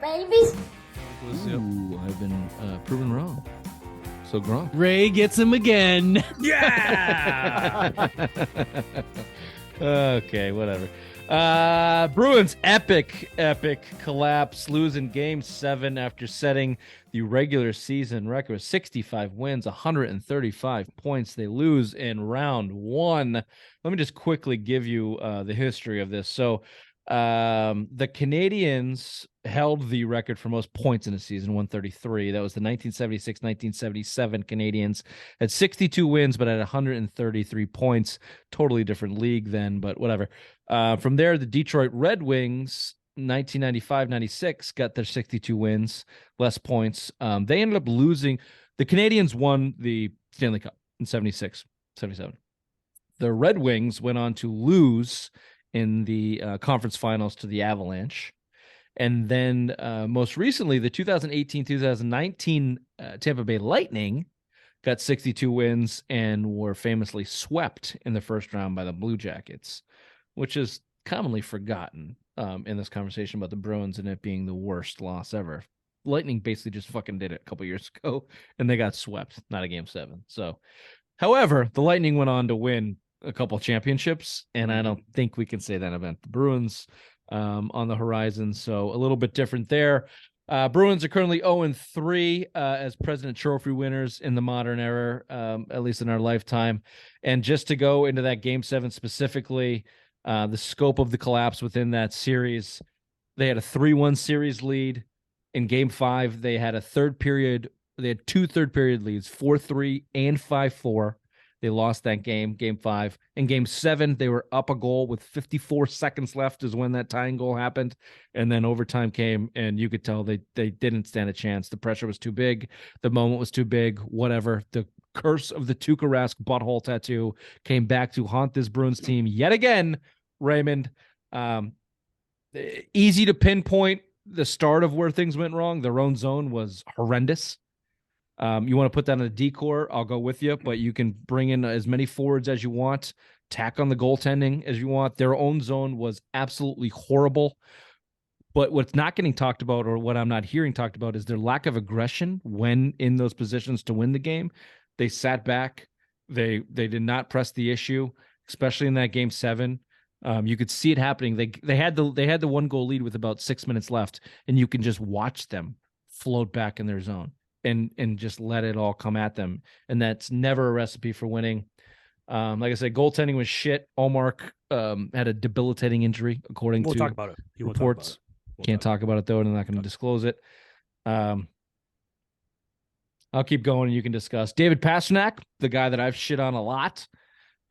babies. Ooh, I've been proven wrong. So Gronk. Ray gets him again. Yeah. Okay, whatever. Bruins epic collapse, losing game 7 after setting the regular season record with 65 wins, 135 points. They lose in round 1. Let me just quickly give you the history of this. So the Canadians held the record for most points in a season, 133. That was the 1976-1977 Canadians. Had 62 wins, but had 133 points. Totally different league then, but whatever. From there, the Detroit Red Wings, 1995-96, got their 62 wins, less points. They ended up losing. The Canadians won the Stanley Cup in 76, 77. The Red Wings went on to lose in the conference finals to the Avalanche. And then most recently, the 2018-2019 Tampa Bay Lightning got 62 wins and were famously swept in the first round by the Blue Jackets, which is commonly forgotten in this conversation about the Bruins and it being the worst loss ever. Lightning basically just fucking did it a couple years ago, and they got swept, not a game 7. So, however, the Lightning went on to win a couple championships, and I don't think we can say that about the Bruins on the horizon. So a little bit different there. Bruins are currently 0-3 as President Trophy winners in the modern era, at least in our lifetime. And just to go into that game 7 specifically, the scope of the collapse within that series, they had a 3-1 series lead. In game 5, they had a third period. They had 2 third period leads, 4-3 and 5-4. They lost that game, game 5. In game 7, they were up a goal with 54 seconds left is when that tying goal happened. And then overtime came, and you could tell they didn't stand a chance. The pressure was too big. The moment was too big, whatever. The curse of the Tuukka Rask butthole tattoo came back to haunt this Bruins team yet again, Raymond. Easy to pinpoint the start of where things went wrong. Their own zone was horrendous. You want to put that on a decor, I'll go with you, but you can bring in as many forwards as you want, tack on the goaltending as you want. Their own zone was absolutely horrible. But what's not getting talked about, or what I'm not hearing talked about, is their lack of aggression when in those positions to win the game. They sat back. They did not press the issue, especially in that game 7. You could see it happening. They had the 1-goal lead with about 6 minutes left, and you can just watch them float back in their zone and just let it all come at them. And that's never a recipe for winning. Like I said, goaltending was shit. Allmark had a debilitating injury, according to talk about it. Reports. Can't talk about it, though, and I'm not going to disclose it. I'll keep going, and you can discuss. David Pastrnak, the guy that I've shit on a lot,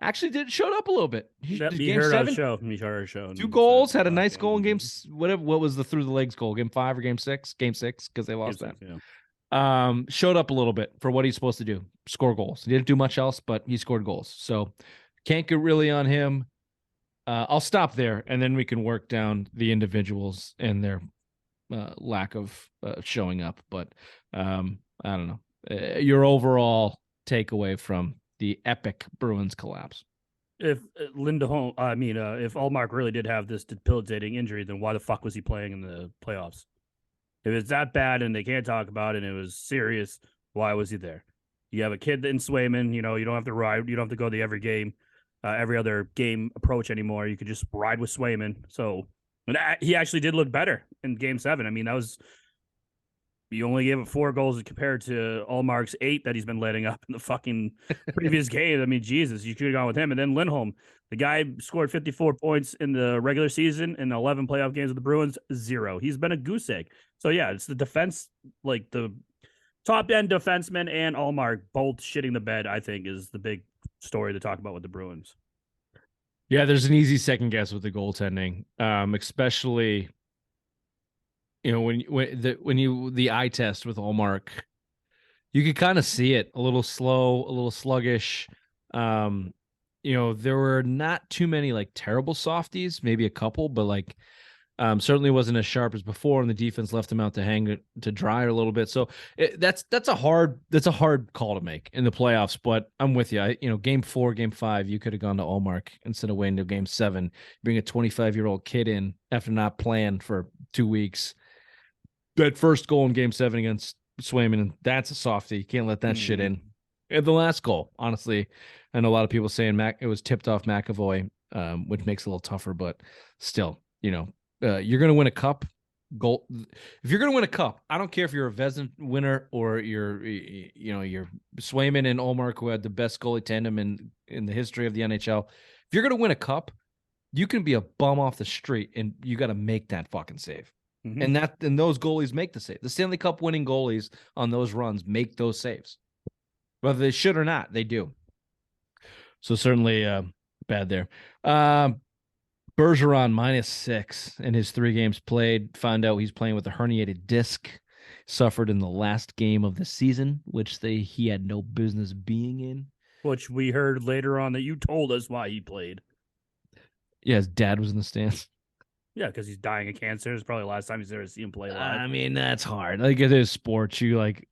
actually showed up a a bit. He heard our show. He heard our show. 2 goals, had a nice goal in games. What was the through the legs goal? Game 5 or game 6? Game 6, because they lost that. Yeah. Showed up a little bit for what he's supposed to do. Score goals. He didn't do much else, but he scored goals. So can't get really on him. I'll stop there, and then we can work down the individuals and their lack of showing up. But I don't know. Your overall takeaway from the epic Bruins collapse. If if Allmark really did have this debilitating injury, then why the fuck was he playing in the playoffs? If it's that bad and they can't talk about it and it was serious, why was he there? You have a kid in Swayman, you don't have to ride. You don't have to go the every other game approach anymore. You could just ride with Swayman. So he actually did look better in game 7. I mean, you only gave up 4 goals compared to Allmark's 8 that he's been letting up in the fucking previous game. I mean, Jesus, you could have gone with him. And then Lindholm, the guy scored 54 points in the regular season in 11 playoff games with the Bruins, 0. He's been a goose egg. So, yeah, it's the defense, like the top-end defenseman and Allmark both shitting the bed, I think, is the big story to talk about with the Bruins. Yeah, there's an easy second guess with the goaltending, especially when the eye test with Allmark, you could kind of see it a little slow, a little sluggish. There were not too many like terrible softies, maybe a couple, but certainly wasn't as sharp as before, and the defense left him out to hang it to dry a little bit. So that's a hard call to make in the playoffs. But I'm with you. Game 4, game 5, you could have gone to Allmark instead of waiting to game 7. Bring a 25-year-old kid in after not playing for 2 weeks. that first goal in Game 7 against Swayman, that's a softie. You can't let that shit in. And the last goal, honestly, I know a lot of people saying it was tipped off McAvoy, which makes it a little tougher, but still, you're going to win a cup. Goal. If you're going to win a cup, I don't care if you're a Vezina winner or you're Swayman and Olmark, who had the best goalie tandem in the history of the NHL. If you're going to win a cup, you can be a bum off the street and you got to make that fucking save. Mm-hmm. And those goalies make the save. The Stanley Cup winning goalies on those runs make those saves. Whether they should or not, they do. So certainly bad there. Bergeron -6 in his 3 games played. Found out he's playing with a herniated disc. Suffered in the last game of the season, which he had no business being in. Which we heard later on that you told us why he played. Yeah, his dad was in the stands. Yeah, because he's dying of cancer. It's probably the last time he's ever seen him play live. I mean, that's hard. Like, it is sports. You like,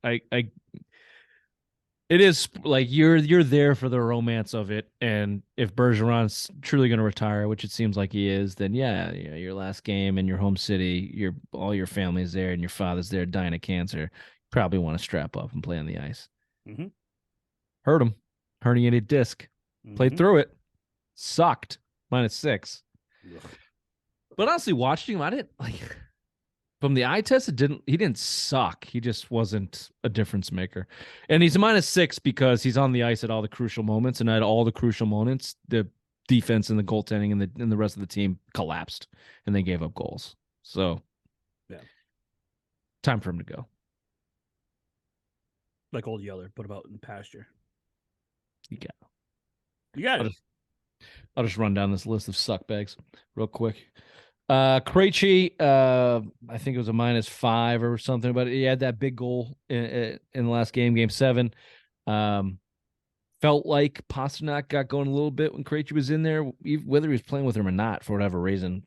it is like you're there for the romance of it. And if Bergeron's truly going to retire, which it seems like he is, then yeah, your last game in your home city, all your family's there and your father's there dying of cancer. You probably want to strap up and play on the ice. Mm-hmm. Hurt him. Herniated disc. Played through it. Sucked. -6. Ugh. But honestly, watching him, I didn't like. From the eye test, he didn't suck. He just wasn't a difference maker. And he's a -6 because he's on the ice at all the crucial moments, and at all the crucial moments, the defense and the goaltending and the rest of the team collapsed, and they gave up goals. So, yeah, time for him to go. Like old Yeller, put him out in the pasture. You got it. I'll just run down this list of suck bags real quick. Krejci, I think it was a -5 or something, but he had that big goal in the last game 7. Felt like Pasternak got going a little bit when Krejci was in there, whether he was playing with him or not, for whatever reason.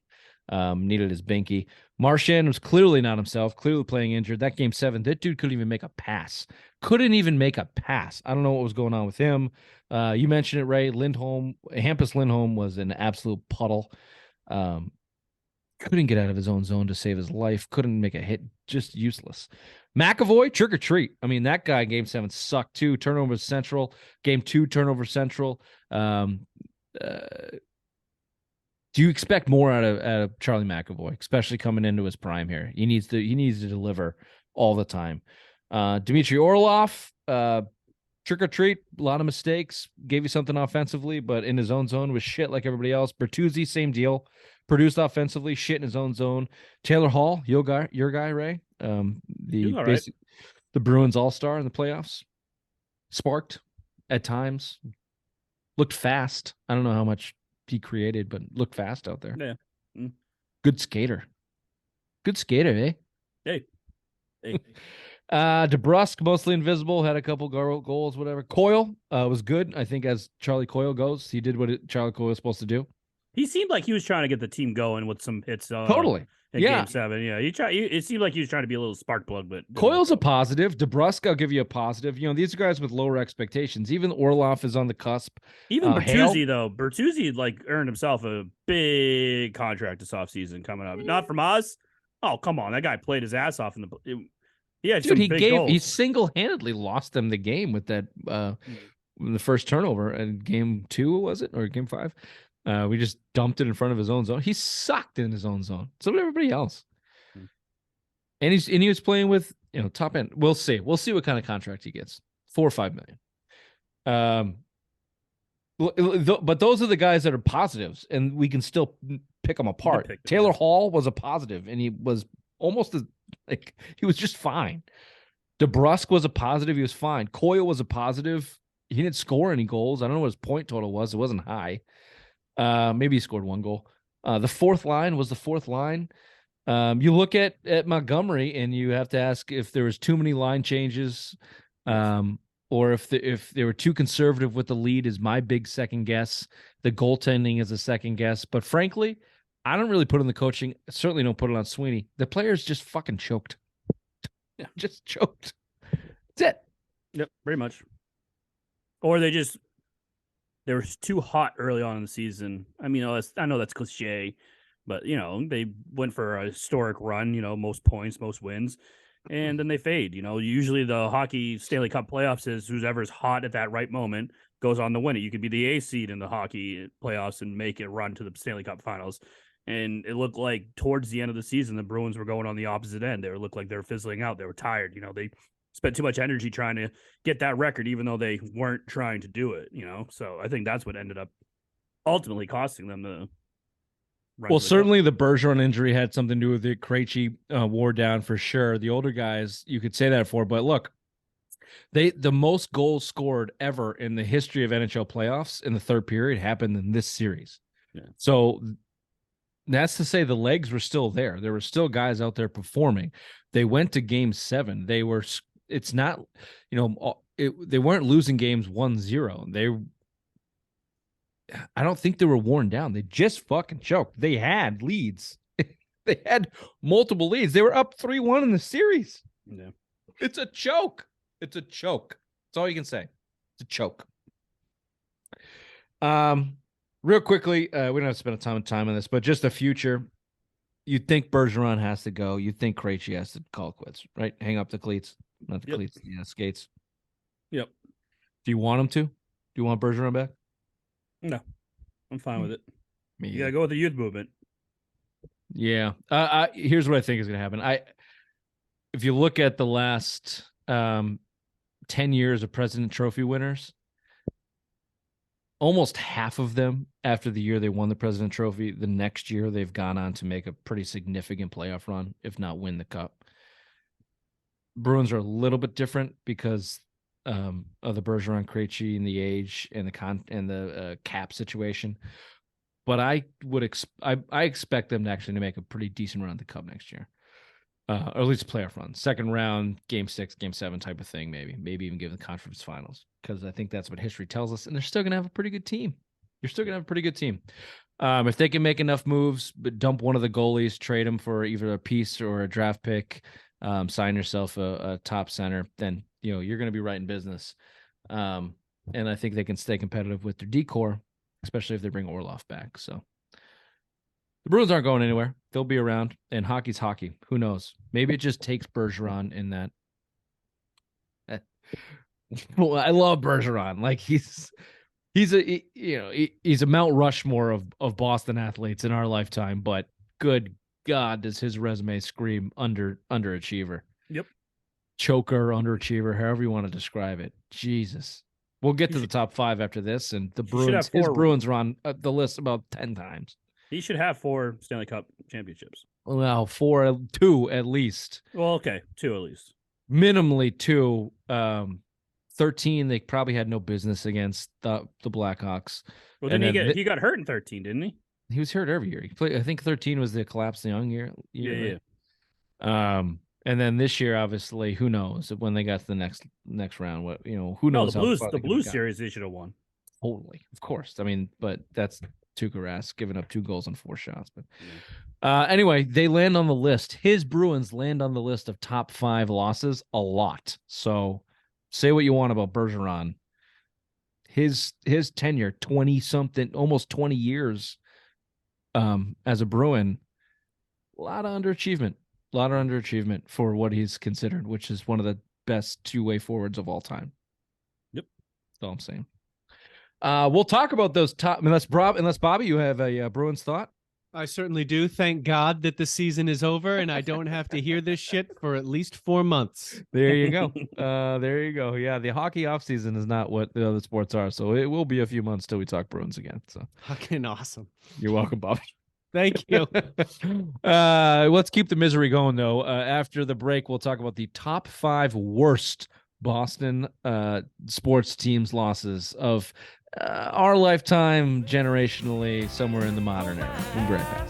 Needed his binky. Marchand was clearly not himself, clearly playing injured. That Game 7, that dude couldn't even make a pass. Couldn't even make a pass. I don't know what was going on with him. You mentioned it, Ray. Hampus Lindholm was an absolute puddle. Couldn't get out of his own zone to save his life. Couldn't make a hit. Just useless. McAvoy, trick or treat. I mean, that guy, Game 7 sucked too. Turnover central. Game 2, turnover central. Do you expect more out of Charlie McAvoy, especially coming into his prime here? He needs to deliver all the time. Dmitry Orlov, trick or treat, a lot of mistakes. Gave you something offensively, but in his own zone was shit like everybody else. Bertuzzi, same deal. Produced offensively, shit in his own zone. Taylor Hall, your guy, Ray. The Bruins All-Star in the playoffs. Sparked at times. Looked fast. I don't know how much he created, but looked fast out there. Yeah. Mm. Good skater. Eh? Hey. DeBrusque, mostly invisible, had a couple goals, whatever. Coyle was good. I think as Charlie Coyle goes, he did what Charlie Coyle was supposed to do. He seemed like he was trying to get the team going with some hits. Totally. In Game 7. Yeah. It seemed like he was trying to be a little spark plug, but Coyle's a positive. DeBrusque, I'll give you a positive. These are guys with lower expectations. Even Orlov is on the cusp. Even Bertuzzi, though. Bertuzzi, earned himself a big contract this offseason coming up. Not from us. Oh, come on. That guy played his ass off in the... He single-handedly lost them the game with that the first turnover in Game 2, was it? Or Game 5? We just dumped it in front of his own zone. He sucked in his own zone. So did everybody else. And he was playing with top end. We'll see. We'll see what kind of contract he gets. 4 or 5 million. But those are the guys that are positives, and we can still pick them apart. Taylor Hall was a positive, and he was almost he was just fine. DeBrusque was a positive. He was fine. Coyle was a positive. He didn't score any goals. I don't know what his point total was. It wasn't high. Maybe he scored 1 goal. The fourth line was the fourth line. You look at Montgomery and you have to ask if there was too many line changes, or if they were too conservative with the lead is my big second guess. The goaltending is a second guess. But frankly, I don't really put on the coaching. Certainly don't put it on Sweeney. The players just fucking choked. Just choked. That's it. Yep, pretty much. Or they were too hot early on in the season. I mean, I know that's cliche, But, they went for a historic run, most points, most wins, and then they fade. Usually the hockey Stanley Cup playoffs is whoever's hot at that right moment goes on to win it. You could be the A seed in the hockey playoffs and make it run to the Stanley Cup finals. And it looked like towards the end of the season, the Bruins were going on the opposite end. They looked like they were fizzling out. They were tired. They spent too much energy trying to get that record, even though they weren't trying to do it, So I think that's what ended up ultimately costing them the run. Well, to the certainly the Bergeron injury had something to do with it. Krejci wore down for sure. The older guys, you could say that for, but look, the most goals scored ever in the history of NHL playoffs in the third period happened in this series. Yeah. So that's to say the legs were still there. There were still guys out there performing. They went to game 7. It's not, they weren't losing games 1-0. I don't think they were worn down. They just fucking choked. They had leads. They had multiple leads. They were up 3-1 in the series. Yeah. It's a choke. It's a choke. That's all you can say. It's a choke. Real quickly, we don't have to spend a ton of time on this, but just the future. You think Bergeron has to go. You think Krejci has to call quits, right? Hang up the cleats. Not the cleats, skates. Yep. Do you want him to? Do you want Bergeron back? No. I'm fine with it. You gotta go with the youth movement. Yeah. Here's what I think is going to happen. If you look at the last 10 years of President Trophy winners, almost half of them, after the year they won the President Trophy, the next year they've gone on to make a pretty significant playoff run, if not win the cup. Bruins are a little bit different because of the Bergeron, Krejci, and the age and the cap situation. But I expect them to actually make a pretty decent run at the cup next year, or at least a playoff run, second round, game 6, game 7 type of thing, maybe even give the conference finals, because I think that's what history tells us. And they're still gonna have a pretty good team. You're still gonna have a pretty good team. If they can make enough moves, but dump one of the goalies, trade them for either a piece or a draft pick, sign yourself a top center, then you're going to be right in business. And I think they can stay competitive with their decor, especially if they bring Orlov back. So the Bruins aren't going anywhere. They'll be around, and hockey's hockey. Who knows? Maybe it just takes Bergeron in that. Well, I love Bergeron. Like he's a Mount Rushmore of Boston athletes in our lifetime, but good God, does his resume scream underachiever. Yep. Choker, underachiever, however you want to describe it. Jesus. We'll get to the top 5 after this, and the Bruins, his Bruins are on the list about 10 times. He should have 4 Stanley Cup championships. Well, 2 at least. Well, okay, 2 at least. Minimally 2. 13, they probably had no business against the Blackhawks. Well, then he got hurt in 13, didn't he? He was hurt every year. He played. I think 13 was the collapse young year. Yeah. And then this year, obviously, who knows when they got to the next round? Who knows? The Blues series they should have won. Totally, of course. I mean, but that's Tuukka Rask giving up 2 goals and 4 shots. But anyway, they land on the list. His Bruins land on the list of top 5 losses a lot. So say what you want about Bergeron. His tenure, 20-something, almost 20 years. As a Bruin, a lot of underachievement for what he's considered, which is one of the best 2-way forwards of all time. Yep. That's all I'm saying. We'll talk about those top, unless Bobby, you have a Bruins thought. I certainly do. Thank God that the season is over and I don't have to hear this shit for at least 4 months. There you go. There you go. Yeah, the hockey offseason is not what the other sports are, so it will be a few months till we talk Bruins again. So fucking awesome. You're welcome, Bobby. Thank you. Let's keep the misery going, though. After the break, we'll talk about the top 5 worst Boston sports teams' losses of our lifetime, generationally, somewhere in the modern era. We'll be right back.